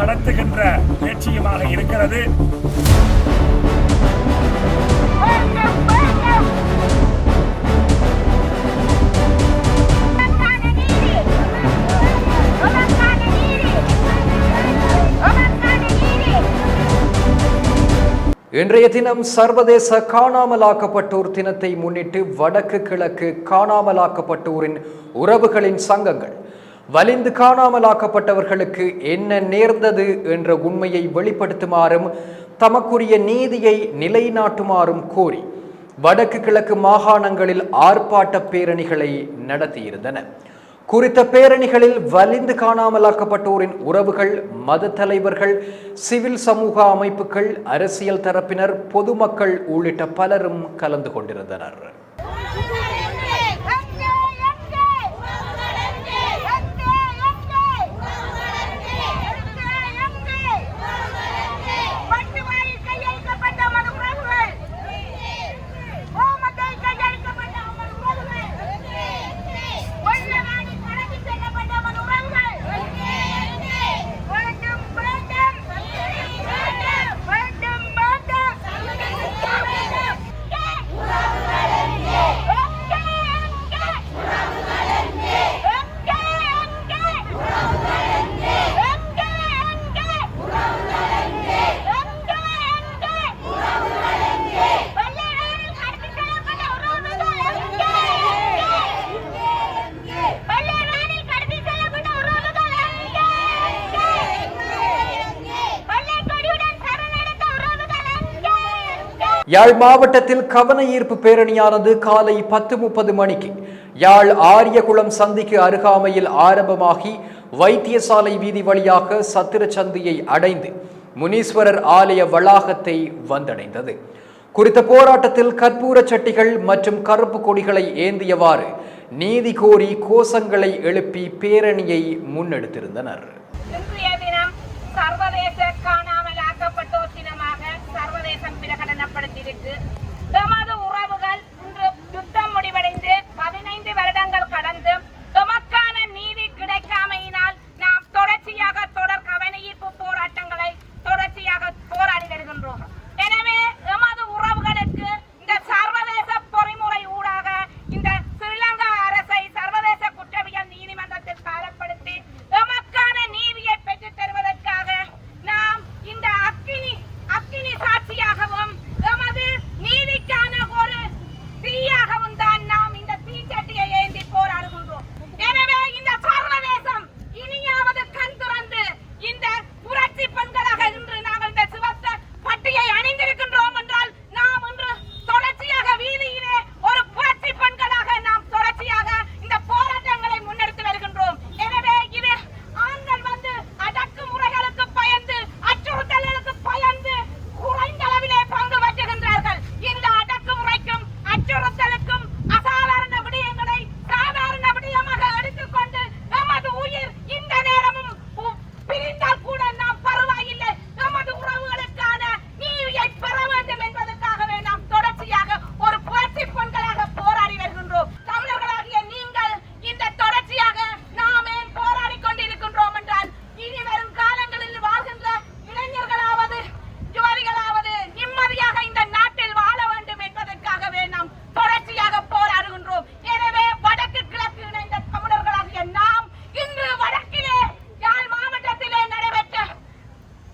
நடத்துகின்ற லட்சியமாக இருக்கிறது. இன்றைய தினம் சர்வதேச காணாமலாக்கப்பட்டோர் தினத்தை முன்னிட்டு வடக்கு கிழக்கு காணாமலாக்கப்பட்டோரின் உறவுகளின் சங்கங்கள் வலிந்து காணாமலாக்கப்பட்டவர்களுக்கு என்ன நேர்ந்தது என்ற உண்மையை வெளிப்படுத்துமாறும் தமக்குரிய நீதியை நிலைநாட்டுமாறும் கோரி வடக்கு கிழக்கு மாகாணங்களில் ஆர்ப்பாட்ட பேரணிகளை நடத்தியிருந்தன. குறித்த பேரணிகளில் வலிந்து காணாமலாக்கப்பட்டோரின் உறவுகள், மத தலைவர்கள், சிவில் சமூக அமைப்புகள், அரசியல் தரப்பினர், பொதுமக்கள் உள்ளிட்ட பலரும் கலந்து கொண்டிருந்தனர். யாழ் மாவட்டத்தில் கவன ஈர்ப்பு பேரணியானது காலை 10:30 மணிக்கு யாழ் ஆரியகுளம் சந்திக்கு அருகாமையில் ஆரம்பமாகி வைத்தியசாலை வீதி வழியாக சத்திரச்சந்தியை அடைந்து முனீஸ்வரர் ஆலய வளாகத்தை வந்தடைந்தது. குறித்த போராட்டத்தில் கற்பூர சட்டிகள் மற்றும் கருப்பு கொடிகளை ஏந்தியவாறு நீதி கோரி கோஷங்களை எழுப்பி பேரணியை முன்னெடுத்திருந்தனர். சர்வதேச காணாமலாக்கப்பட்டோர் தினமாக சர்வதேசம் பிரகடனப்படுத்தியிருக்கு. எமது உறவுகள் இன்று யுத்தம் முடிவடைந்து 15 வருடங்கள் கடந்து எமக்கான நீதி கிடைக்காமையினால் நாம் தொடர்ச்சியாக தொடர் கவனஈர்ப்பு போராட்டங்களை தொடர்ச்சியாக போராடி வருகின்றோம். எனவே எமது உறவுகளுக்கு இந்த சர்வதேச பொறிமுறை ஊடாக இந்த ஸ்ரீலங்கா அரசை சர்வதேச குற்றவியல் நீதிமன்றத்தில் பாரப்படுத்தி எமக்கான நீதியை பெற்றுத் தருவதற்காக நாம் இந்த அக்கினி சாட்சியாகவும் எமது நீதிக்கான ஒரு தீயாகவும் தான் நாம் இந்த தீச்சட்டியை ஏந்தி போராடுகின்றோம். எனவே இந்த சர்வதேசம் இனியாவது கண் திறந்து இந்த புரட்சி பெண்களாக இன்று நாங்கள் இந்த சிவத்த பட்டியை அணிந்திருக்கின்றோம் என்றால் நாம் இன்று தொடர்ச்சியாக வீதியிலே ஒரு புரட்சி பெண்களாக நாம் தொடர்ச்சியாக இந்த போராட்டங்களை முன்னெடுத்து வருகின்றோம். எனவே இது ஆண்கள் வந்து அடக்குமுறைகளுக்கு பயந்து அச்சுறுத்தல்களுக்கு பயந்து குறைந்த அளவிலே பங்கு பெற்றுகின்றார்கள். இந்த அடக்குமுறைக்கும் அச்சுறுத்தலுக்கும் அசாதாரண விடயங்களை சாதாரண விடயமாக எடுத்துக்கொண்டு எமது உயிர் இந்த நேரமும் பிரிந்தால் கூட நாம் பரவாயில்லை, எமது உறவுகளுக்கான நீதியை பெற வேண்டும் என்பதற்காகவே நாம் தொடர்ச்சியாக ஒரு புரட்சி பெண்களாக போராடி வருகின்றோம். தமிழர்களாகிய நீங்கள் இந்த தொடர்ச்சியாக நாம் ஏன் போராடி கொண்டிருக்கின்றோம் என்றால் இனி வரும் காலங்களில் வாழ்கின்ற இளைஞர்களாவது யுவதிகளாவது நிம்மதியாக இந்த நாட்டில் வாழ வேண்டும் என்பதற்காகவே நாம் தொடர்ச்சியாக போராடுகின்றோம். எனவே வடக்கு கிழக்கு இணைந்த தமிழர்களாகிய நாம் இன்று வடக்கிலே யாழ் மாவட்டத்திலே நடைபெற்ற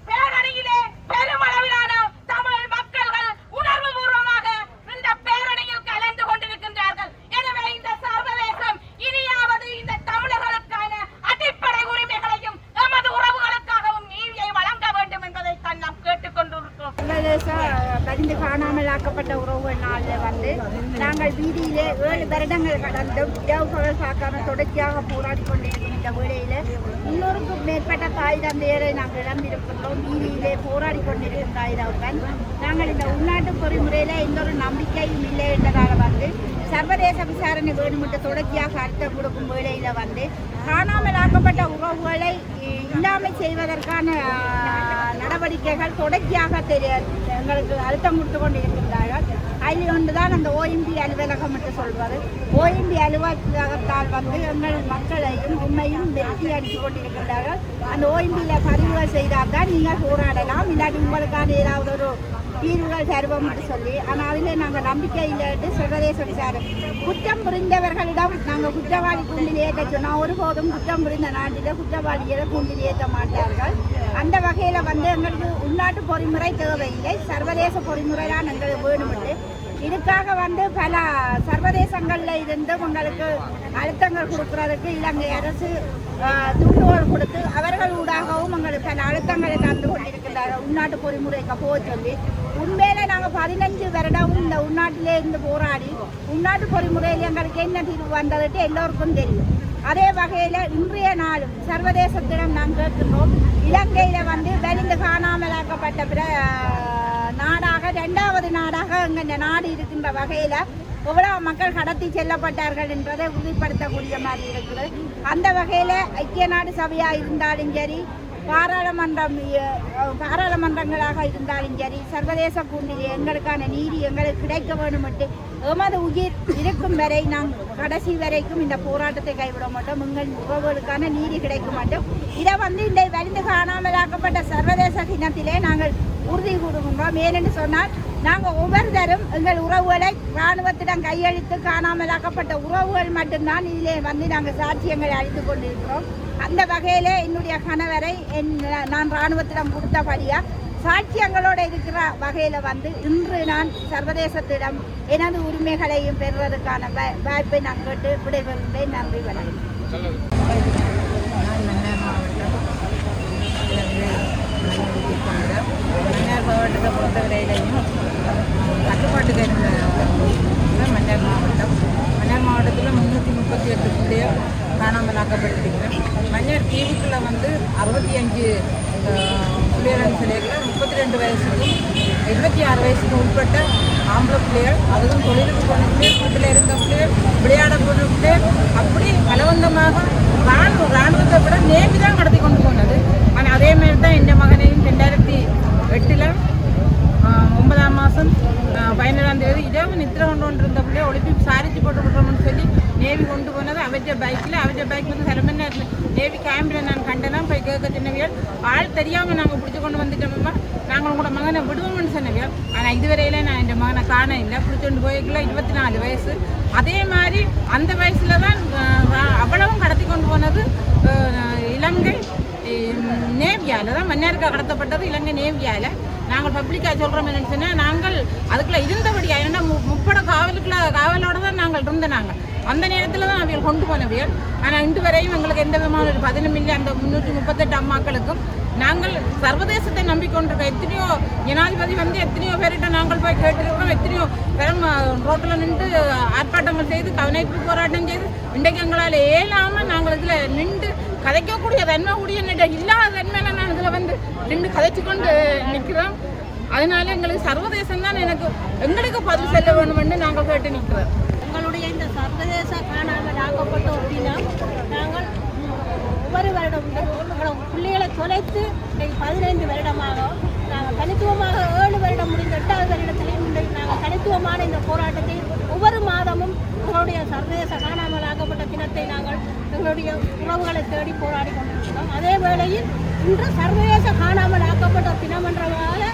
பேரணியிலே பெருமளவிலான தமிழ் மக்கள்கள் உணர்வு பூர்வமாக இந்த பேரணியில் கலந்து கொண்டிருக்கின்றார்கள். எனவே இந்த சர்வதேசம் இனியாவது இந்த தமிழர்களுக்கான அடிப்படை உரிமைகளையும் எமது உறவுகளுக்காகவும் நீதியை வழங்க வேண்டும் என்பதை தான் நாம் கேட்டுக்கொண்டிருக்கிறோம். சர்வதேச வலிந்து காணாமலாக்கப்பட்ட உறவுகள் நாளில் வந்து நாங்கள் வீதியிலே 7 வருடங்கள் கடந்தும் இரவுகள் பார்க்காம தொடர்ச்சியாக போராடி கொண்டிருக்கும் இந்த வேளையில் 300க்கும் மேற்பட்ட தாய் தந்தையரை நாங்கள் இழந்திருக்கின்றோம். வீதியிலே போராடி கொண்டிருக்கும் தாய்தாவுடன் நாங்கள் இந்த உள்நாட்டு பொறிமுறையில் எந்த ஒரு நம்பிக்கையும் இல்லை என்றதால் வந்து சர்வதேச விசாரணை வேணும் என்று தொடர்ச்சியாக அழுத்தம் கொடுக்கும் வேளையில் வந்து காணாமலாக்கப்பட்ட உறவுகளை இல்லாமல் செய்வதற்கான நடவடிக்கைகள் தொடர்ச்சியாக எங்களுக்கு அழுத்தம் கொடுத்து கொண்டு இருக்கின்றார்கள். அதில் ஒன்று தான் அந்த ஓஎம்பி அலுவலகம் என்று சொல்வது. ஓஎம்பி அலுவலகத்தால் எங்கள் மக்களையும் உண்மையும் வெற்றி அடித்து கொண்டிருக்கின்றார்கள். அந்த ஓஎம்பியில் பதிவுகள் செய்தால் தான் நீங்கள் போராடலாம், இல்லாட்டி உங்களுக்கான ஏதாவது ஒரு தீர்வுகள் தருவோம் என்று சொல்லி. ஆனால் அதில் நாங்கள் நம்பிக்கை இல்லைட்டு சர்வதேச விசாரணை குற்றம் புரிந்தவர்களிடம் நாங்கள் குற்றவாளி கூண்டில் ஏற்ற சொன்னால் ஒருபோதும் குற்றம் புரிந்த நாட்டில் குற்றவாளிகளை கூண்டில் ஏற்ற மாட்டார்கள். அந்த வகையில் எங்களுக்கு உள்நாட்டு பொறிமுறை தேவையில்லை, சர்வதேச பொறிமுறை தான் எங்களுக்கு வேணுமென்று இதுக்காக பல சர்வதேசங்களில் இருந்து உங்களுக்கு அழுத்தங்கள் கொடுக்கறதுக்கு இலங்கை அரசு தூண்டுகோல் கொடுத்து அவர்கள் ஊடாகவும் எங்களுக்கு பல அழுத்தங்களை தந்து கொண்டிருக்கிறார்கள் உள்நாட்டு பொறிமுறைக்கு போக சொல்லி. உண்மையில நாங்கள் 15 வருடமும் இந்த உள்நாட்டிலே இருந்து போராடி உள்நாட்டு பொறிமுறையில் எங்களுக்கு என்ன தீர்வு வந்ததுட்டு எல்லோருக்கும் தெரியும். அதே வகையில் இன்றைய நாளும் சர்வதேசத்திடம் நாங்கள் கேட்கின்றோம், இலங்கையில் வெளிந்து காணாமலாக்கப்பட்ட நாடாக 2வது நாடாக எங்கள் நாடு இருக்கின்ற வகையில் எவ்வளவு மக்கள் கடத்தி செல்லப்பட்டார்கள் என்பதை உறுதிப்படுத்தக்கூடிய மாதிரி இருக்கிறது. அந்த வகையில் ஐக்கிய நாடு சபையாக இருந்தாலும் சரி, பாராளுமன்றங்களாக இருந்தாலும் சரி, சர்வதேச கூண்டிலே எங்களுக்கான நீதி எங்களுக்கு கிடைக்க வேண்டும் என்று எமது உயிர் இருக்கும் வரை நாங்கள் கடைசி வரைக்கும் இந்த போராட்டத்தை கைவிட மாட்டோம். எங்கள் உறவுகளுக்கான நீதி கிடைக்க மாட்டோம். இதை இந்த வலிந்து காணாமலாக்கப்பட்ட சர்வதேச தினத்திலே நாங்கள் உறுதி கூறுகின்றோம். ஏனென்று சொன்னால் நாங்கள் ஒவ்வொருத்தரும் எங்கள் உறவுகளை இராணுவத்திடம் கையளித்து காணாமலாக்கப்பட்ட உறவுகள் மட்டும்தான் இதிலே நாங்கள் சாட்சியங்களை அளித்து கொண்டிருக்கிறோம். அந்த வகையில் என்னுடைய கணவரை நான் இராணுவத்திடம் கொடுத்தபடியாக சாட்சியங்களோடு இருக்கிற வகையில் இன்று நான் சர்வதேசத்திடம் எனது உரிமைகளையும் பெறுவதற்கான வாய்ப்பை நான் கேட்டு விடைபெறுகின்றேன். நன்றி, வணக்கம். மன்னார் மாவட்டத்தை பொறுத்தவரையிலையும் கட்டுப்பாட்டுக்கு இருந்த மன்னார் மாவட்டம். மன்னார் மாவட்டத்தில் 338 பிள்ளைகள் காணாமலாக்கப்பட்டிருக்கிறேன். மன்னார் தீவுக்குள்ளே 65 பிள்ளைகள் சிலைகளில் 32 வயசுக்கும் 26 வயசுக்கும் உட்பட்ட ஆம்பளை பிள்ளைகள், அதுவும் தொழிலுக்கு போன பிள்ளைகள், வீட்டில் இருந்த பிள்ளைகள், விளையாட போன பிள்ளைகள், அப்படி பலவந்தமாக இராணுவத்தை விட நேவி தான் கடத்தி கொண்டு போனது. ஆனால் அதேமாதிரி தான் என் மகனையும் 2008 9ஆம் மாதம் 17ஆம் தேதி இரவு நித்திர கொண்டு இருந்த பிள்ளைய ஒலிம்பிக் சாரிச்சு போட்டு விடுறோம்னு சொல்லி நேவி கொண்டு போனது. அவற்ற பைக் தலைமையில நேவி கேம்பில் நான் கண்டனா போய் கேட்க சின்னவியல் ஆள் தெரியாமல் நாங்கள் பிடிச்சி கொண்டு வந்துட்டோம்மா, நாங்கள் உங்களோட மகனை விடுவோம்னு சொன்னவியல். ஆனால் இதுவரையில் நான் என் மகனை காண இல்லை. பிடிச்சொண்டு போய்க்குள்ள 24 வயசு. அதே மாதிரி அந்த வயசில் தான் அவ்வளவும் கடத்தி கொண்டு போனது இலங்கை நேவியால் தான். மன்னாருக்கு கடத்தப்பட்டது இலங்கை நேவியால். நாங்கள் பப்ளிக்காக சொல்கிறோம் என்னன்னு சொன்னால், நாங்கள் அதுக்குள்ளே இருந்தபடியாக ஏன்னா முப்பட காவலோடு தான் நாங்கள் இருந்தோம். அந்த நேரத்தில் தான் அவைகள் கொண்டு போனவியல். ஆனால் இன்று வரையும் எங்களுக்கு எந்த விதமான ஒரு 10 மில்லியன் அந்த 338 அம்மாக்களுக்கும் நாங்கள் சர்வதேசத்தை நம்பிக்கொண்டிருக்கோம். எத்தனையோ ஜனாதிபதி எத்தனையோ பேர்கிட்ட நாங்கள் போய் கேட்டிருக்கிறோம். எத்தனையோ பெரும் ரோட்டில் நின்று ஆர்ப்பாட்டங்கள் செய்து கவனிப்பு போராட்டம் செய்து இன்றைக்கு எங்களால் ஏலாமல் நாங்கள் இதில் நின்று கதைக்கக்கூடிய தன்மை இல்லாத தன்மையில நான் இதில் நின்று கதைச்சு கொண்டு நிற்கிறோம். அதனால எங்களுக்கு சர்வதேசம் தான் எங்களுக்கு பதில் செல்ல வேணும்னு நாங்கள் கேட்டு நிற்கிறோம். எங்களுடைய இந்த சர்வதேச காணாமல் ஆக்கப்பட்டோம் அப்படின்னா நாங்கள் ஒவ்வொரு வருடம் பிள்ளைகளை தொலைத்து 15 வருடமாக நாங்கள் தனித்துவமாக 7 வருடம் முடிந்த 8வது வருடத்திலையும் நாங்கள் தனித்துவமான இந்த போராட்டத்தை ஒவ்வொரு மாதமும் எங்களுடைய சர்வதேச காணாமல் ஆக்கப்பட்ட தினத்தை நாங்கள் எங்களுடைய உறவுகளை தேடி போராடி கொண்டிருக்கிறோம். அதே வேளையில் இன்று சர்வதேச காணாமல் ஆக்கப்பட்ட தினம் என்றதால்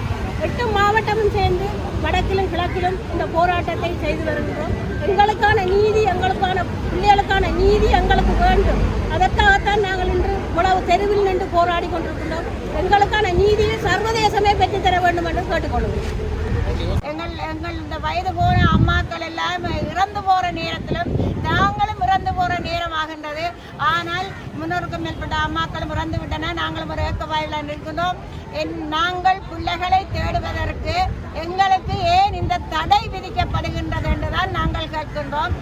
8 மாவட்டமும் சேர்ந்து வடக்கிலும் கிழக்கிலும் இந்த போராட்டத்தை செய்து வருகின்றோம். எங்களுக்கான நீதி, எங்களுக்கான பிள்ளைகளுக்கான நீதி எங்களுக்கு வேண்டும். அதற்காகத்தான் நாங்கள் இன்று உணவு தெருவில் நின்று போராடி கொண்டிருக்கின்றோம். எங்களுக்கான நீதியை சர்வதேசமே பெற்றுத்தர வேண்டும் என்று கேட்டுக்கொள்கிறோம். எங்கள் இந்த வயது போன அம்மாக்கள் எல்லாம் இறந்து போகிற நேரத்திலும் நாங்களும் இறந்து போகிற நேரமாகின்றது. ஆனால் 300க்கும் மேற்பட்ட அம்மாக்களும் இறந்து விட்டன. நாங்களும் ஒரு ஏக்க வாயிலாக இருக்கின்றோம். நாங்கள் பிள்ளைகளை தேடுவதற்கு எங்களுக்கு ஏன் இந்த தடை விதிக்கப்படுகின்றது என்றுதான் நாங்கள் கேட்கின்றோம்.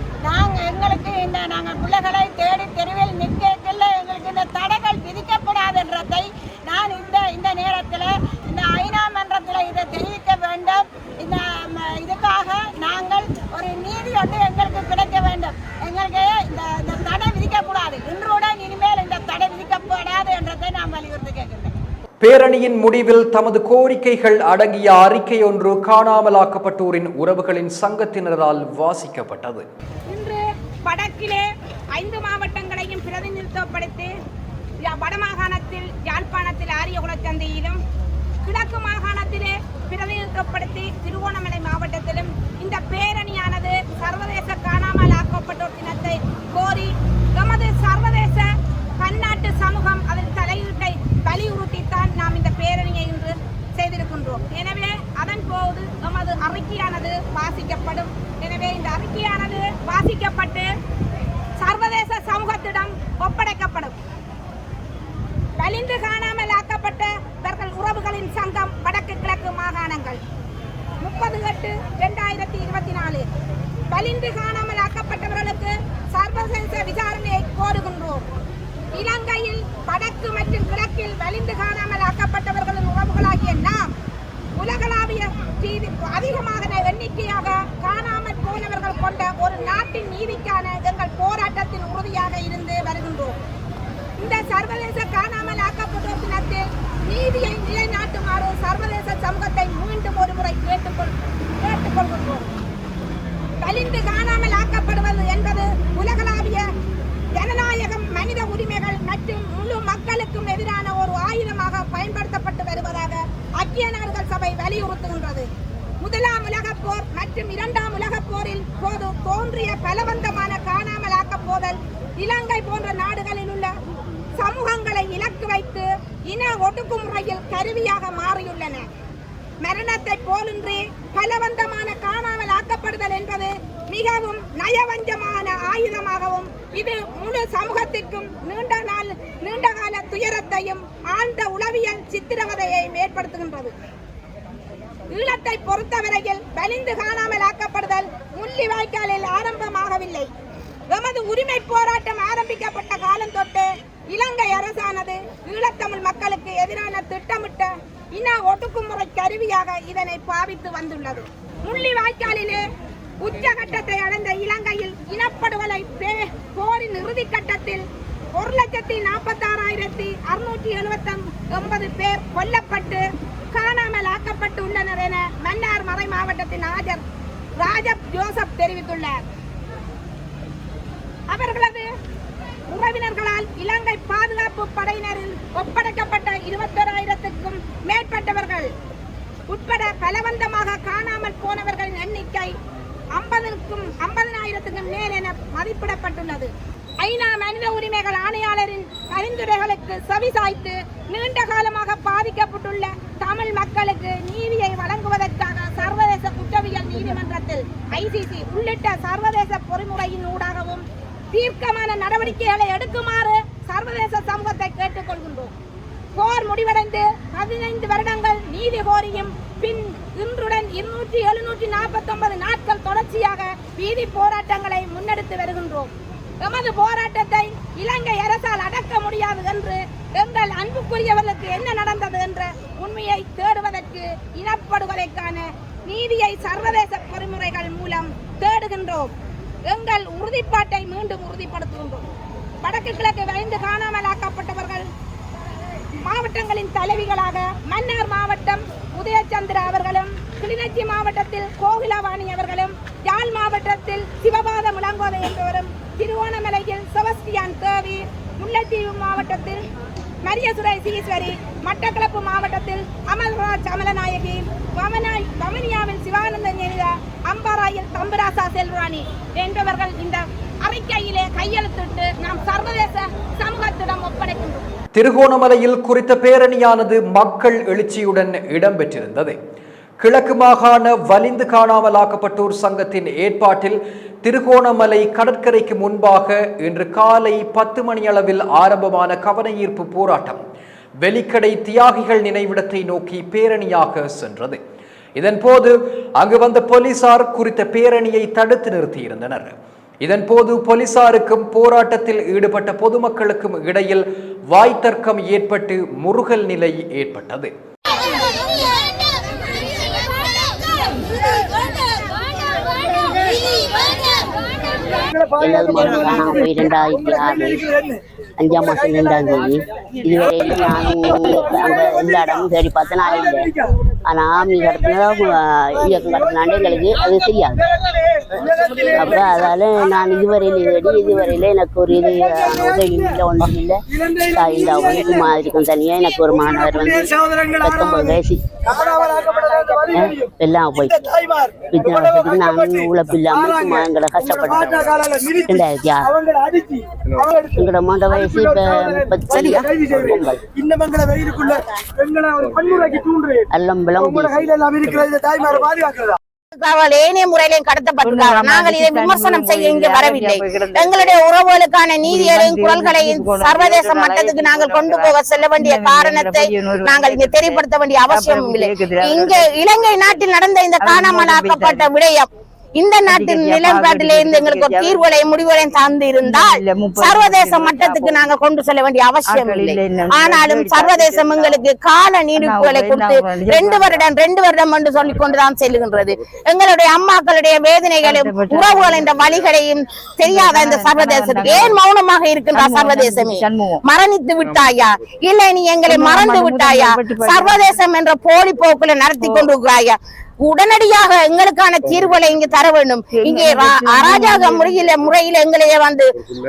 எங்களுக்கு நாங்கள் பிள்ளைகளை தேடி தெருவில் நிற்கல எங்களுக்கு இந்த தடைகள் விதிக்கப்படாதுன்றதை நான் இந்த நேரத்தில் இந்த ஐநா மன்றத்தில் இதை தெரிவிக்க வேண்டும். இதுக்காக நாங்கள் ஒரு நீதி ஒன்று எங்களுக்கு கிடைக்க வேண்டும். எங்களுக்கு இந்த தடை விதிக்கக்கூடாது. இன்றுடன் இனிமேல் இந்த தடை விதிக்கப்படாது என்றதை நான் வலியுறுத்தி கேட்கின்றேன். பேரணியின் முடிவில் தமது கோரிக்கைகள் அடங்கிய அறிக்கை ஒன்று காணாமலாக்கப்பட்டோரின் உறவுகளின் சங்கத்தினரால் வாசிக்கப்பட்டது. இன்று வடக்கிலே 5 மாவட்டங்களையும் பிரதிநிதித்துவப்படுத்தி வடமாகாணத்தில் யாழ்ப்பாணத்தில் ஆரியகுலச்சந்தையிலும், கிழக்கு மாகாணத்திலே பிரதிநிதித்துவப்படுத்தி திருகோணமலை மாவட்டத்திலும் இந்த பேரணியானது சர்வதேச காணாமல் ஆக்கப்பட்டோர் தினத்தை கோரி எமது சர்வதேச பன்னாட்டு சமூகம் அதில் தலையீட்டை வலியுறுத்தித்தான் நாம் இந்த பேரணியை இன்று செய்திருக்கின்றோம். எனவே அதன் போது எமது அறிக்கையானது வாசிக்கப்படும். எனவே இந்த அறிக்கையானது வாசிக்கப்பட்டு சர்வதேச சமூகத்திடம் ஒப்படைக்கப்படும். வலிந்து காணாமல் ஆக்கப்பட்டவர்கள் உறவுகளின் சங்கம் வடக்கு கிழக்கு மாகாணங்கள் 30/8/2024 வலிந்து காணாமல் ஆக்கப்பட்டவர்களுக்கு சர்வதேச விசாரணையை கோருகின்றோம். இலங்கையில் வடக்கு மற்றும் கிழக்கில் வலிந்து காணாமல் ஆக்கப்பட்டவர்களின் உறவுகளாகிய நாம் உலகளாவிய அதிகமாக எண்ணிக்கையாக காணாமல் போனவர்கள் கொண்ட ஒரு நாட்டின் நீதிக்கான எங்கள் போராட்டத்தின் உறுதியாக இருந்து வருகின்றோம். இந்த சர்வதேச காணாமல் ஆக்கப்பட்டோர் தினத்தில் நீதியை நிலைநாட்டுமாறு சர்வதேச சமூகத்தை மீண்டும் ஒரு முறை கேட்டுக்கொள்கின்றோம். வலிந்து காணாமல் ஆக்கப்படுவது என்பது உலகளாவிய ஜனநாயகம், மனித உரிமைகள் மற்றும் முழு மக்களுக்கும் எதிரான ஒரு ஆயுதமாக பயன்படுத்தப்பட்டு வருவதாக ஐக்கிய நாடுகள் சபை வலியுறுத்துகின்றது. முதலாம் உலகப் போர் மற்றும் 2ஆம் உலகப் போரில் போது தோன்றிய பலவந்தமான காணாமல் ஆக்கப்போதல் இலங்கை போன்ற நாடுகளில் உள்ள சமூகங்களை இலக்கு வைத்து இன ஒடுக்குமுறையில் கருவியாக மாறியுள்ளன. மரணத்தை போலின்றி பலவந்தமான காணாமல் ஆக்கப்படுதல் என்பது மிகவும் நயவஞ்சமான ஆயுதமாகவும் இது முழு சமூகத்திற்கும் நீண்டகால துயரத்தையும் ஆழ்ந்த உளவியல் சித்திரவதையையும் ஏற்படுத்துகின்றது. ஈழத்தை பொறுத்தவரையில் வலிந்து காணாமல் ஆக்கப்படுதல் முள்ளிவாய்க்காலில் ஆரம்பமாகவில்லை. எமது உரிமை போராட்டம் ஆரம்பிக்கப்பட்ட காலம் தொட்டு இலங்கை அரசானது ஈழத்தமிழ் மக்களுக்கு எதிரான திட்டமிட்ட இன ஒடுக்குமுறை கருவியாக இதனை பாவித்து வந்துள்ளது. முள்ளிவாய்க்காலிலே உச்சகட்டத்தை அடைந்த இலங்கையில் இனப்படுகொலை போரின் இறுதி கட்டத்தில் 1,46,679 பேர் கொல்லப்பட்டு காணாமல் ஆக்கப்பட்டுள்ளனர் என மன்னார் மறை மாவட்டத்தின் ஆஜர் ராஜப் ஜோசப் தெரிவித்துள்ளார். அவர்களது உறவினர்களால் இலங்கை பாதுகாப்பு படையினரில் ஒப்படைக்கப்பட்ட 21,000க்கும் மேற்பட்டவர்கள் உட்பட பலவந்தமாக காணாமல் போனவர்களின் எண்ணிக்கை 50,000க்கும் மேல் என மதிப்பிடப்பட்டுள்ளது. ஐநா மனித உரிமைகள் ஆணையாளரின் பரிந்துரைகளுக்கு செவிசாய்த்து நீண்ட காலமாக பாதிக்கப்பட்டுள்ள தமிழ் மக்களுக்கு நீதியை வழங்குவதற்காக சர்வதேச குற்றவியல் நீதிமன்றத்தில் ICC உள்ளிட்ட சர்வதேச பொறிமுறையின் ஊடாகவும் தீர்க்கமான நடவடிக்கைகளை எடுக்குமாறு சர்வதேச சமூகத்தை கேட்டுக்கொள்கின்றோம். போர் முடிவடைந்து 15 வருடங்கள் நீதி கோரியும் பின் இன்றுடன் 249 நாட்கள் தொடர்ச்சியாக வீதி போராட்டங்களை முன்னெடுத்து வருகின்றோம். எமது போராட்டத்தை இலங்கை அரசால் அடக்க முடியாது என்று எங்கள் அன்புக்குரியவர்களுக்கு என்ன நடந்தது என்ற உண்மையை தேடுவதற்கு இனப்படுகொலைக்கான நீதியை சர்வதேச பொறிமுறைகள் மூலம் தேடுகின்றோம். எங்கள் உறுதிப்பாட்டை மீண்டும் உறுதிப்படுத்துகின்றோம். வடக்கு கிழக்கு வலிந்து காணாமல் ஆக்கப்பட்டவர்கள் மாவட்டங்களின் தலைவிகளாக மன்னார் மாவட்டம் உதயச்சந்திரா அவர்களும், கிளிநொச்சி மாவட்டத்தில் கோகிலவாணி அவர்களும், யாழ் மாவட்டத்தில் சிவபாத முழங்கோதை என்பவரும், திருவோணமலையில் செபஸ்டியான் தேவி, முல்லைத்தீவு மாவட்டத்தில் மரியசுரை சீஸ்வரி, மட்டக்களப்பு மாவட்டத்தில் அமல்ராஜ் அமலநாயகி, வமனியாவில் சிவானந்தன் எனிதா, அம்பாராயில் தம்பராசா செல்வராணி என்பவர்கள் இந்த அறிக்கையிலே கையெழுத்திட்டு நாம் சர்வதேச சமூகத்திடம் ஒப்படைக்கின்றோம். திருகோணமலையில் குறித்த பேரணியானது மக்கள் எழுச்சியுடன் இடம்பெற்றிருந்தது. கிழக்கு மாகாண வலிந்து காணாமலாக்கப்பட்டோர் சங்கத்தின் ஏற்பாட்டில் திருகோணமலை கடற்கரைக்கு முன்பாக இன்று காலை 10 மணியளவில் ஆரம்பமான கவனஈர்ப்பு போராட்டம் வெலிக்கடை தியாகிகள் நினைவிடத்தை நோக்கி பேரணியாக சென்றது. இதன்போது அங்கு வந்த போலீசார் குறித்த பேரணியை தடுத்து நிறுத்தியிருந்தனர். இதன்போது போலீசாருக்கும் போராட்டத்தில் ஈடுபட்ட பொதுமக்களுக்கும் இடையில் வாய்த்தர்க்கம் ஏற்பட்டு முறுகல் நிலை ஏற்பட்டது. எனது மகன் காணாமல் போய் 2006 5ஆம் மாதம் 2ஆம் தேதி. இதுவரையில் நான் அங்கே எல்லா இடமும் தேடி பார்த்து நான் இல்லை. ஆனால் ஆமி கடத்தினா இயக்கம் கடத்தினாண்டு எங்களுக்கு அது தெரியாது. அப்போ அதால் நான் இதுவரையில் எனக்கு ஒரு உதவி இல்லை, ஒன்றும் இல்லை. இந்த உனக்கு மாதிரி இருக்கும் தனியாக எனக்கு ஒரு மாணவர் வந்து 19 வயசு எல்லாம் போயிட்டு இத்தனை வருஷத்துக்கு நாங்கள் உழைப்பு இல்லாமல் சும்மா எங்களை கஷ்டப்பட்டோம். 2006 எங்களோட மொண்ட வயசு இப்போ 30 ஏனைய முறையிலையும் கடத்தப்பட்டுள்ளார். நாங்கள் இதை விமர்சனம் செய்ய இங்கு வரவில்லை. எங்களுடைய உறவுகளுக்கான நீதியையும் குரல்களையும் சர்வதேச மட்டத்துக்கு நாங்கள் கொண்டு போக செல்ல வேண்டிய காரணத்தை நாங்கள் இங்கு தெரியப்படுத்த வேண்டிய அவசியம் இல்லை. இங்கு இலங்கை நாட்டில் நடந்த இந்த காணாமல் ஆக்கப்பட்ட விடயம் இந்த நாட்டின் நிலப்பாட்டிலே இருந்து எங்களுக்கு ஒரு தீர்வுகளையும் முடிவுகளையும் சார்ந்து இருந்தால் சர்வதேச மட்டத்துக்கு நாங்கள் கொண்டு செல்ல வேண்டிய அவசியம் இல்லை. ஆனாலும் சர்வதேசம் எங்களுக்கு கால நீடிப்புகளை கொடுத்து 2 வருடம் என்று சொல்லிக் கொண்டுதான் செல்லுகின்றது. எங்களுடைய அம்மாக்களுடைய வேதனைகளையும் உறவுகள் என்ற வழிகளையும் தெரியாத இந்த சர்வதேசத்துக்கு ஏன் மௌனமாக இருக்கின்ற சர்வதேசமே? மரணித்து விட்டாயா? இல்லை நீ எங்களை மறந்து விட்டாயா? சர்வதேசம் என்ற போலி போக்குல நடத்தி கொண்டிருக்கிறாயா? உடனடியாக எங்களுக்கான தீர்வுகளை இங்கு தர வேண்டும். இங்கே அராஜக முறையில எங்களையே வந்து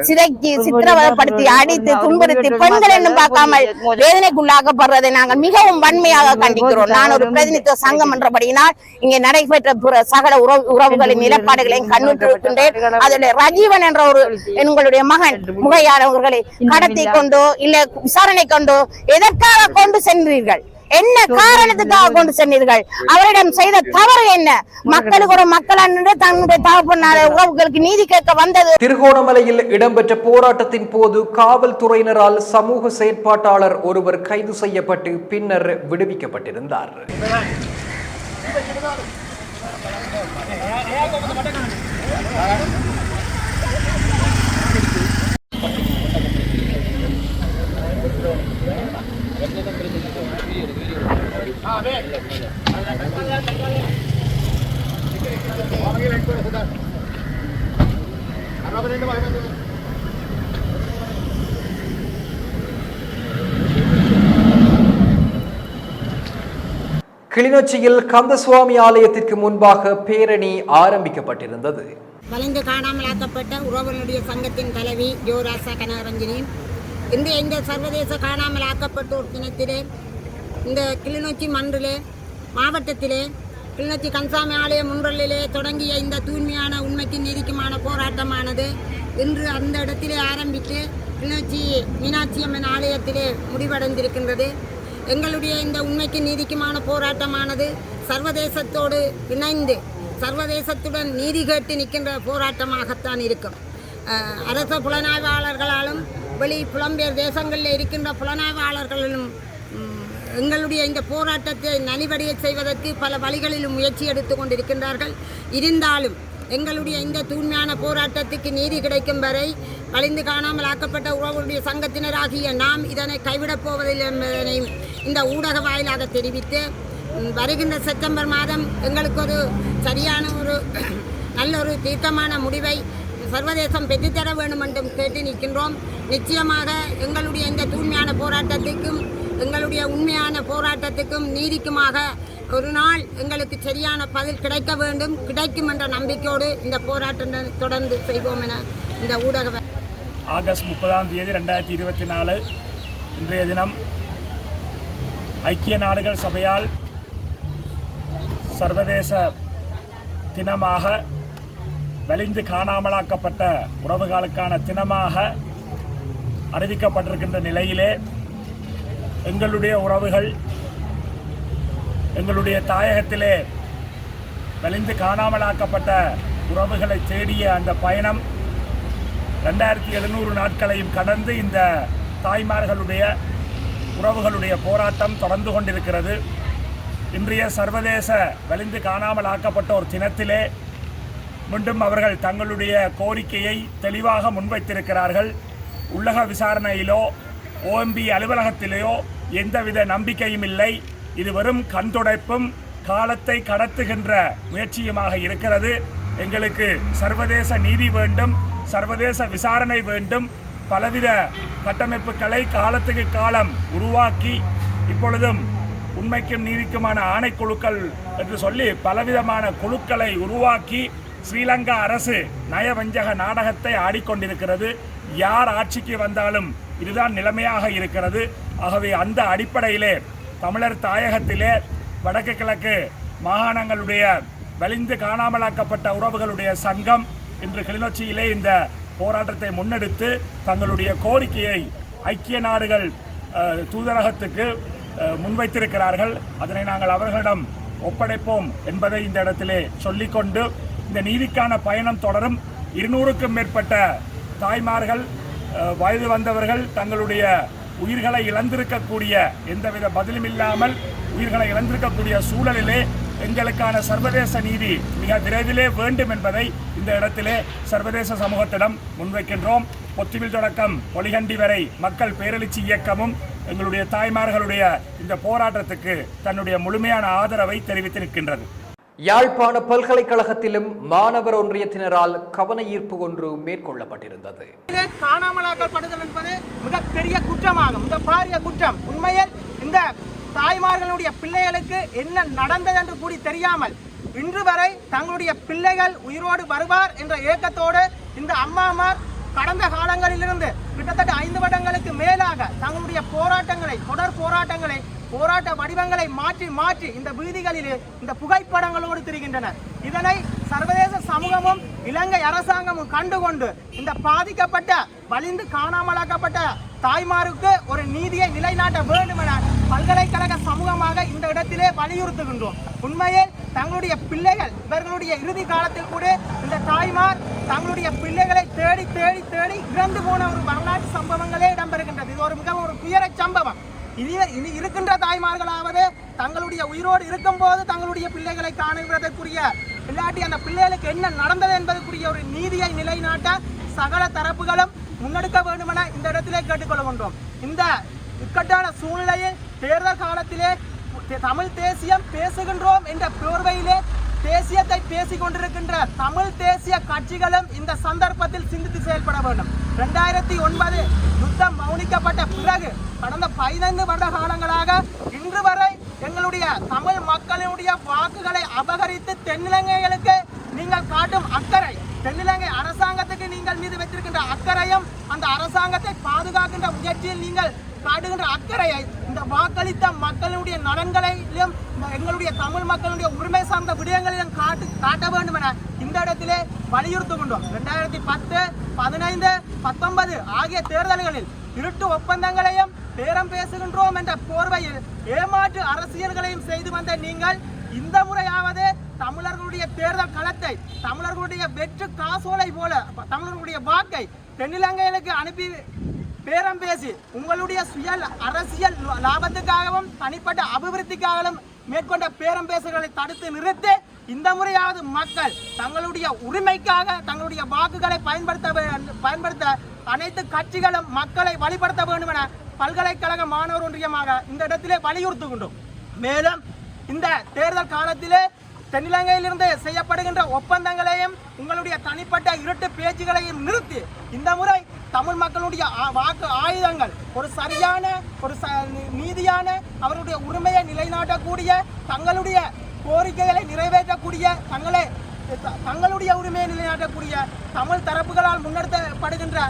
சித்திரவதைப்படுத்தி அடித்து துன்புறுத்தி பெண்கள் என்னும் பார்க்காமல் வேதனைக்குள்ளாக்கப்படுறதை நாங்கள் மிகவும் வன்மையாக கண்டிக்கிறோம். நான் ஒரு பிரதிநிதித்துவ சங்கம் என்றபடியினால் இங்கே நடைபெற்ற சகல உறவுகளின் நிலப்பாடுகளையும் கண்ணுற்றிருக்கின்றேன். அதில் ரஜீவன் என்ற ஒரு எங்களுடைய மகன் முகையானவர்களை கடத்தி கொண்டோ இல்ல விசாரணை கொண்டோ எதற்காக கொண்டு சென்றீர்கள்? என்ன காரணத்துக்காக கொண்டு சென்றீர்கள்? அவரிடம் செய்த தவறு என்ன? மக்களுக்கு ஒரு மக்களான தன்னுடைய தகப்பனான உறவுகளுக்கு நீதி கேட்க வந்தது. திருகோணமலையில் இடம்பெற்ற போராட்டத்தின் போது காவல்துறையினரால் சமூக செயற்பாட்டாளர் ஒருவர் கைது செய்யப்பட்டு பின்னர் விடுவிக்கப்பட்டிருந்தார். கிளிநொச்சியில் கந்தசுவாமி ஆலயத்திற்கு முன்பாக பேரணி ஆரம்பிக்கப்பட்டிருந்தது. வலிந்து காணாமலாக்கப்பட்ட உறவுகளுடைய சங்கத்தின் தலைவி ஜோராசா கனகரஞ்சினி இந்த சர்வதேச காணாமலாக்கப்பட்டோர் தினத்திலே இந்த கிளிநொச்சி மன்றிலே மாவட்டத்திலே கிளிநொச்சி கந்தசாமி ஆலய முன்றலிலே தொடங்கிய இந்த தூய்மையான உண்மைக்கு நீதிக்குமான போராட்டமானது இன்று அந்த இடத்திலே ஆரம்பித்து கிளிநொச்சி மீனாட்சி அம்மன் ஆலயத்திலே முடிவடைந்திருக்கின்றது. எங்களுடைய இந்த உண்மைக்கு நீதிக்குமான போராட்டமானது சர்வதேசத்தோடு இணைந்து சர்வதேசத்துடன் நீதி கேட்டு நிற்கின்ற போராட்டமாகத்தான் இருக்கும். அரச புலனாய்வாளர்களாலும் வெளி புலம்பெயர் தேசங்களில் இருக்கின்ற புலனாய்வாளர்களும் எங்களுடைய இந்த போராட்டத்தை நலிவடைய செய்வதற்கு பல வழிகளிலும் முயற்சி எடுத்து கொண்டிருக்கின்றார்கள். இருந்தாலும் எங்களுடைய இந்த தூய்மையான போராட்டத்துக்கு நீதி கிடைக்கும் வரை வலிந்து காணாமல் ஆக்கப்பட்ட உறவுடைய சங்கத்தினராகிய நாம் இதனை கைவிடப் போவதில்லை என்பதனையும் இந்த ஊடக வாயிலாக தெரிவித்து வருகின்ற செப்டம்பர் மாதம் எங்களுக்கு ஒரு சரியான ஒரு நல்ல ஒரு தீர்க்கமான முடிவை சர்வதேசம் பெற்றுத்தர வேண்டும் என்றும் கேட்டு நிற்கின்றோம். நிச்சயமாக எங்களுடைய இந்த தூய்மையான போராட்டத்துக்கும் எங்களுடைய உண்மையான போராட்டத்துக்கும் நீதிக்குமாக ஒரு நாள் எங்களுக்கு சரியான பதில் கிடைக்க வேண்டும், கிடைக்கும் என்ற நம்பிக்கையோடு இந்த போராட்டத்தை தொடர்ந்து செய்வோம் என இந்த ஊடக ஆகஸ்ட் 30ஆம் தேதி 2024 இன்றைய தினம் ஐக்கிய நாடுகள் சபையால் சர்வதேச தினமாக வலிந்து காணாமலாக்கப்பட்ட உறவுகளுக்கான தினமாக அறிவிக்கப்பட்டிருக்கின்ற நிலையிலே எங்களுடைய உறவுகள் எங்களுடைய தாயகத்திலே வலிந்து காணாமலாக்கப்பட்ட உறவுகளை தேடிய அந்த பயணம் 2700 நாட்களையும் கடந்து இந்த தாய்மார்களுடைய உறவுகளுடைய போராட்டம் தொடர்ந்து கொண்டிருக்கிறது. இன்றைய சர்வதேச வலிந்து காணாமலாக்கப்பட்டோர் தினத்திலே மீண்டும் அவர்கள் தங்களுடைய கோரிக்கையை தெளிவாக முன்வைத்திருக்கிறார்கள். உள்ளக விசாரணையிலோ OMB அலுவலகத்திலேயோ எந்தவித நம்பிக்கையும் இல்லை. இது வெறும் கண்துடைப்பும் காலத்தை கடத்துகின்ற முயற்சியுமாக இருக்கிறது. எங்களுக்கு சர்வதேச நீதி வேண்டும், சர்வதேச விசாரணை வேண்டும். பலவித கட்டமைப்புகளை காலத்துக்கு காலம் உருவாக்கி இப்பொழுதும் உண்மைக்கும் நீதிக்குமான ஆணைக்குழுக்கள் என்று சொல்லி பலவிதமான குழுக்களை உருவாக்கி ஸ்ரீலங்கா அரசு நயவஞ்சக நாடகத்தை ஆடிக்கொண்டிருக்கிறது. யார் ஆட்சிக்கு வந்தாலும் இதுதான் நிலைமையாக இருக்கிறது. ஆகவே அந்த அடிப்படையிலே தமிழர் தாயகத்திலே வடக்கு கிழக்கு மாகாணங்களுடைய வலிந்து காணாமலாக்கப்பட்ட உறவுகளுடைய சங்கம் இன்று கிளிநொச்சியிலே இந்த போராட்டத்தை முன்னெடுத்து தங்களுடைய கோரிக்கையை ஐக்கிய நாடுகள் தூதரகத்துக்கு முன்வைத்திருக்கிறார்கள். அதனை நாங்கள் அவர்களிடம் ஒப்படைப்போம் என்பதை இந்த இடத்திலே சொல்லிக்கொண்டு இந்த நீதிக்கான பயணம் தொடரும். 200க்கும் மேற்பட்ட தாய்மார்கள், வயது வந்தவர்கள் தங்களுடைய உயிர்களை இழந்திருக்கக்கூடிய, எந்தவித பதிலும் இல்லாமல் உயிர்களை இழந்திருக்கக்கூடிய சூழலிலே எங்களுக்கான சர்வதேச நீதி மிக விரைவிலே வேண்டும் என்பதை இந்த இடத்திலே சர்வதேச சமூகத்திடம் முன்வைக்கின்றோம். பொத்துவில் தொடக்கம் பொலிகண்டி வரை மக்கள் பேரெழுச்சி இயக்கமும் எங்களுடைய தாய்மார்களுடைய இந்த போராட்டத்துக்கு தன்னுடைய முழுமையான ஆதரவை தெரிவித்திருக்கின்றது. யாழ்ப்பாண பல்கலைக்கழகத்திலும் மாணவர் ஒன்றியத்தினரால் கவன ஈர்ப்பு ஒன்று மேற்கொள்ளப்பட்டிருந்தது. காணாமலாக்கப்படுதல் என்பது மிகப்பெரிய குற்றமாகும், மிக பாரிய குற்றம். உண்மையில் இந்த தாய்மார்களுடைய பிள்ளைகளுக்கு என்ன நடந்தது என்று கூடி தெரியாமல் இன்று வரை தங்களுடைய பிள்ளைகள் உயிரோடு வருவார் என்ற ஏக்கத்தோடு இந்த அம்மாமார் கடந்த காலங்களிலிருந்து கிட்டத்தட்ட 5 வருடங்களுக்கு மேலாக தங்களுடைய போராட்டங்களை, தொடர் போராட்டங்களை, போராட்ட வடிவங்களை மாற்றி மாற்றி இந்த வீதிகளிலே இந்த புகைப்படங்களோடு திரிகின்றனர். இதனை சர்வதேச சமூகமும் இலங்கை அரசாங்கமும் கண்டுகொண்டு இந்த பாதிக்கப்பட்ட வலிந்து காணாமலாக்கப்பட்ட தாய்மாருக்கு ஒரு நீதியை நிலைநாட்ட வேண்டும் என பல்கலைக்கழக சமூகமாக இந்த இடத்திலே வலியுறுத்துகின்றோம். உண்மையில் தங்களுடைய பிள்ளைகள், இவர்களுடைய இறுதி காலத்தில் கூட இந்த தாய்மார் தங்களுடைய பிள்ளைகளை தேடி தேடி தேடி இறந்து போன ஒரு வரலாற்று சம்பவங்களே இடம்பெறுகின்றது. இது ஒரு மிகவும் ஒரு துயர சம்பவம். இனி இருக்கின்ற தாய்மார்களாவது தங்களுடைய உயிரோடு இருக்கும் போது தங்களுடைய பிள்ளைகளை காணுவதற்குரிய, இல்லாட்டி அந்த பிள்ளைகளுக்கு என்ன நடந்தது என்பதற்குரிய ஒரு நீதியை நிலைநாட்ட சகல தரப்புகளும் முன்னெடுக்க வேண்டும் என இந்த இடத்திலே கேட்டுக்கொள்கின்றோம். இந்த இக்கட்டான சூழ்நிலையில் தேர்தல் காலத்திலே தமிழ் தேசியம் பேசுகின்றோம் என்ற போர்வையிலே தேசியத்தை பேசிக் கொண்டிருக்கின்ற தமிழ் தேசிய கட்சிகளும் இந்த சந்தர்ப்பத்தில் சிந்தித்து செயல்பட வேண்டும். 2009 யுத்தம் மௌனிக்கப்பட்ட பிறகு கடந்த 15 வருட காலங்களாக இன்று வரை எங்களுடைய தமிழ் மக்களுடைய வாக்குகளை அபகரித்து தென்னிலங்கைகளுக்கு நீங்கள் காட்டும் அக்கறை, தென்னிலங்கை அரசாங்கத்துக்கு நீங்கள் மீது வைத்திருக்கின்ற அக்கறையும் அந்த அரசாங்கத்தை பாதுகாக்கின்ற முயற்சியில் நீங்கள் காட்டுகின்ற அக்கறையை இந்த வாக்களித்த மக்களுடைய நலன்களிலும் எங்களுடைய தமிழ் மக்களுடைய உரிமை சார்ந்த விடயங்களிலும் காட்ட வேண்டும் என இந்த இடத்திலே வலியுறுத்துகின்றோம். 2010, 15, 19 ஆகிய தேர்தல்களில் இருட்டு ஒப்பந்தங்களையும் பேரம் பேசுகின்றோம் என்ற போர்வையில் ஏமாற்று அரசியல்களையும் செய்து வந்த நீங்கள் இந்த முறையாவது தமிழர்களுடைய தேர்தல் களத்தை, தமிழர்களுடைய வெற்று காசோலை போல தமிழர்களுடைய வாக்கை தென்னிலங்கைகளுக்கு அனுப்பி பேரம் பேசி உங்களுடைய சுய அரசியல் லாபத்துக்காகவும் தனிப்பட்ட அபிவிருத்திக்காகவும் மேற்கொண்ட பேரம் பேசுகளை தடுத்து நிறுத்தி இந்த முறையாவது மக்கள் தங்களுடைய உரிமைக்காக தங்களுடைய வாக்குகளை பயன்படுத்த அனைத்து கட்சிகளும் மக்களை வழிபடுத்த வேண்டும் என பல்கலைக்கழக மாணவர் ஒன்றியமாக இந்த இடத்திலே வலியுறுத்துகின்றோம். மேலும் இந்த தேர்தல் காலத்திலே தென்னிலங்கையிலிருந்து செய்யப்படுகின்ற ஒப்பந்தங்களையும் உங்களுடைய தனிப்பட்ட இருட்டு பேச்சுகளையும் நிறுத்தி இந்த முறை தமிழ் மக்களுடைய வாக்கு ஆயுதங்கள் ஒரு சரியான, ஒரு நீதியான, அவருடைய உரிமையை நிலைநாட்டக்கூடிய, தங்களுடைய கோரிக்கைகளை நிறைவேற்றக்கூடிய, தங்களுடைய உரிமையை நிலைநாட்டக்கூடிய தமிழ் தரப்புகளால் முன்னெடுக்கப்படுகின்ற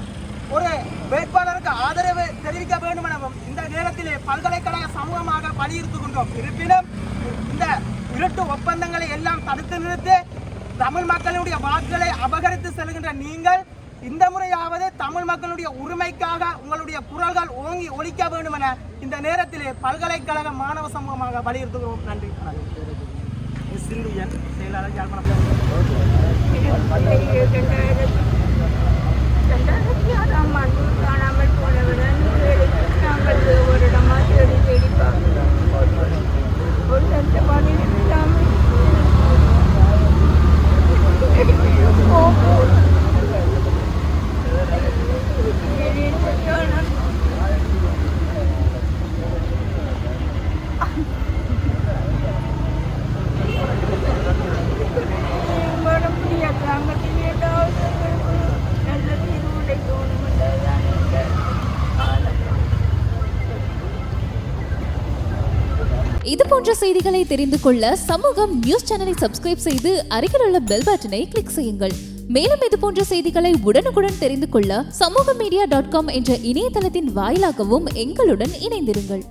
ஒரு வேட்பாளருக்கு ஆதரவு தெரிவிக்க வேண்டும் எனவும் இந்த நேரத்திலே பல்கலைக்கழக சமூகமாக வலியுறுத்துகின்றோம். இருப்பினும் இந்த இருட்டு ஒப்பந்தங்களை எல்லாம் தடுத்து நிறுத்தி தமிழ் மக்களுடைய வாக்குகளை அபகரித்து செல்கின்ற நீங்கள் இந்த முறையாவது தமிழ் மக்களுடைய உரிமைக்காக உங்களுடைய குரல்கள் ஓங்கி ஒலிக்க வேண்டும் என இந்த நேரத்திலே பல்கலைக்கழக மாணவ சமூகமாக வலியுறுத்துகிறோம். நன்றி. செயலாளர் காணாமல் போனவுடன் நாங்கள் ஒரு இடமா தேடி தேடி ஒரு முடியாது. இது போன்ற செய்திகளை தெரிந்து கொள்ள சமூகம் நியூஸ் சேனலை சப்ஸ்கிரைப் செய்து அருகில் உள்ள பெல் பட்டனை கிளிக் செய்யுங்கள். மேலும் இது போன்ற செய்திகளை உடனுக்குடன் தெரிந்து கொள்ள சமூகமீடியா.com என்ற இணையதளத்தின் வாயிலாகவும் எங்களுடன் இணைந்திருங்கள்.